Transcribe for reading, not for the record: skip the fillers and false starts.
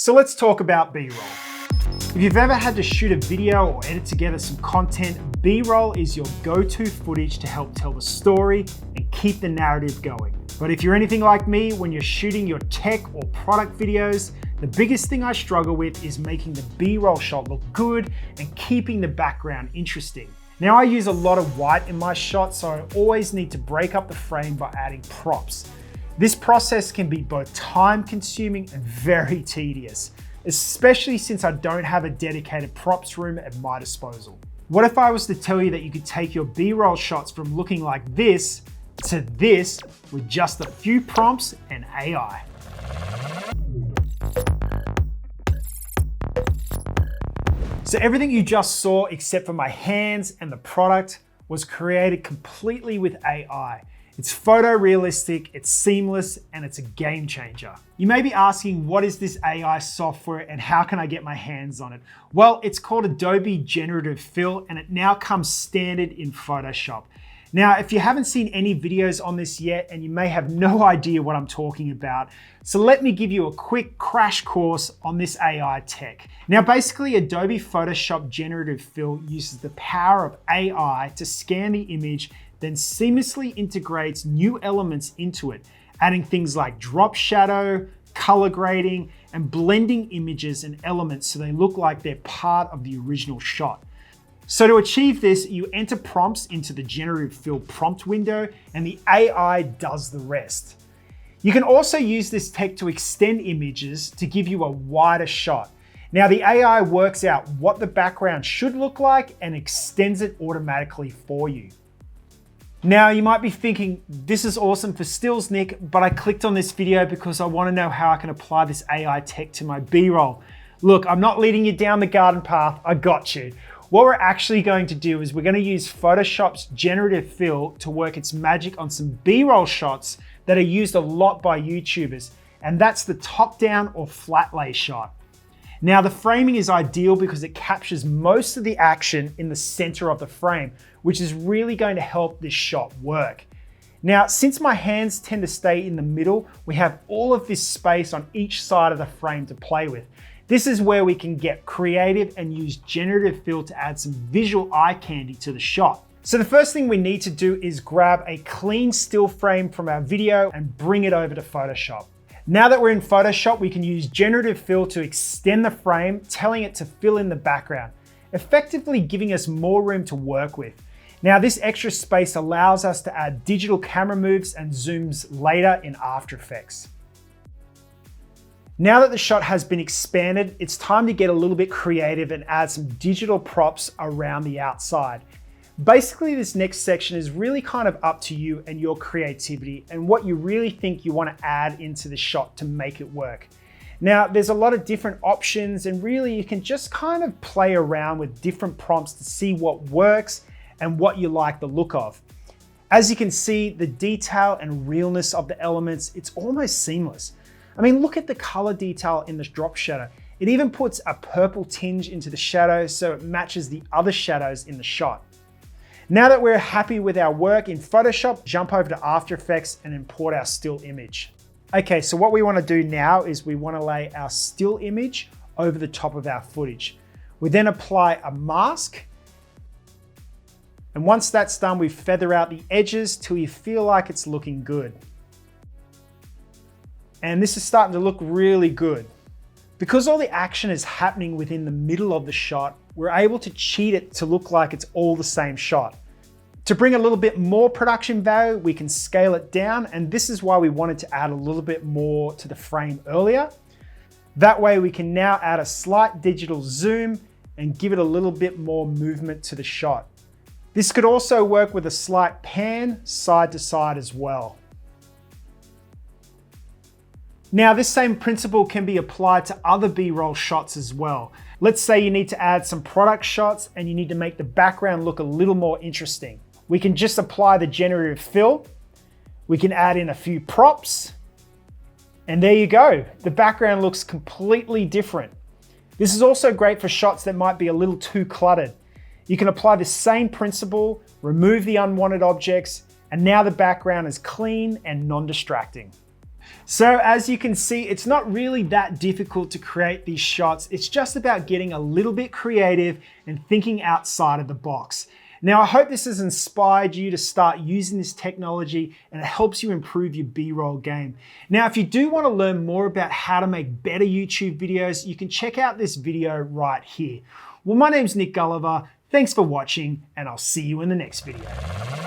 So let's talk about B-roll. If you've ever had to shoot a video or edit together some content, B-roll is your go-to footage to help tell the story and keep the narrative going. But if you're anything like me, when you're shooting your tech or product videos, the biggest thing I struggle with is making the B-roll shot look good and keeping the background interesting. Now I use a lot of white in my shots, so I always need to break up the frame by adding props. This process can be both time consuming and very tedious, especially since I don't have a dedicated props room at my disposal. What if I was to tell you that you could take your B-roll shots from looking like this to this with just a few prompts and AI? So everything you just saw, except for my hands and the product, was created completely with AI. It's photorealistic, it's seamless, and it's a game changer. You may be asking, what is this AI software and how can I get my hands on it? Well, it's called Adobe Generative Fill, and it now comes standard in Photoshop. Now, if you haven't seen any videos on this yet, and you may have no idea what I'm talking about, so let me give you a quick crash course on this AI tech. Now, basically, Adobe Photoshop Generative Fill uses the power of AI to scan the image, then seamlessly integrates new elements into it, adding things like drop shadow, color grading, and blending images and elements so they look like they're part of the original shot. So to achieve this, you enter prompts into the Generative Fill prompt window and the AI does the rest. You can also use this tech to extend images to give you a wider shot. Now the AI works out what the background should look like and extends it automatically for you. Now you might be thinking, this is awesome for stills, Nick, but I clicked on this video because I want to know how I can apply this AI tech to my B-roll. Look, I'm not leading you down the garden path, I got you. What we're actually going to do is we're going to use Photoshop's Generative Fill to work its magic on some B-roll shots that are used a lot by YouTubers, and that's the top-down or flat lay shot. Now the framing is ideal because it captures most of the action in the center of the frame, which is really going to help this shot work. Now, since my hands tend to stay in the middle, we have all of this space on each side of the frame to play with. This is where we can get creative and use Generative Fill to add some visual eye candy to the shot. So the first thing we need to do is grab a clean still frame from our video and bring it over to Photoshop. Now that we're in Photoshop, we can use Generative Fill to extend the frame, telling it to fill in the background, effectively giving us more room to work with. Now this extra space allows us to add digital camera moves and zooms later in After Effects. Now that the shot has been expanded, it's time to get a little bit creative and add some digital props around the outside. Basically, this next section is really kind of up to you and your creativity and what you really think you want to add into the shot to make it work. Now, there's a lot of different options and really you can just kind of play around with different prompts to see what works and what you like the look of. As you can see, the detail and realness of the elements, it's almost seamless. I mean, look at the color detail in this drop shadow. It even puts a purple tinge into the shadow so it matches the other shadows in the shot. Now that we're happy with our work in Photoshop, jump over to After Effects and import our still image. Okay, so what we want to do now is we want to lay our still image over the top of our footage. We then apply a mask. And once that's done, we feather out the edges till you feel like it's looking good. And this is starting to look really good. Because all the action is happening within the middle of the shot, we're able to cheat it to look like it's all the same shot. To bring a little bit more production value, we can scale it down, and this is why we wanted to add a little bit more to the frame earlier. That way we can now add a slight digital zoom and give it a little bit more movement to the shot. This could also work with a slight pan side to side as well. Now, this same principle can be applied to other B-roll shots as well. Let's say you need to add some product shots and you need to make the background look a little more interesting. We can just apply the Generative Fill. We can add in a few props. And there you go. The background looks completely different. This is also great for shots that might be a little too cluttered. You can apply the same principle, remove the unwanted objects, and now the background is clean and non-distracting. So as you can see, it's not really that difficult to create these shots. It's just about getting a little bit creative and thinking outside of the box. Now, I hope this has inspired you to start using this technology and it helps you improve your B-roll game. Now, if you do want to learn more about how to make better YouTube videos, you can check out this video right here. Well, my name's Nick Gulliver. Thanks for watching, and I'll see you in the next video.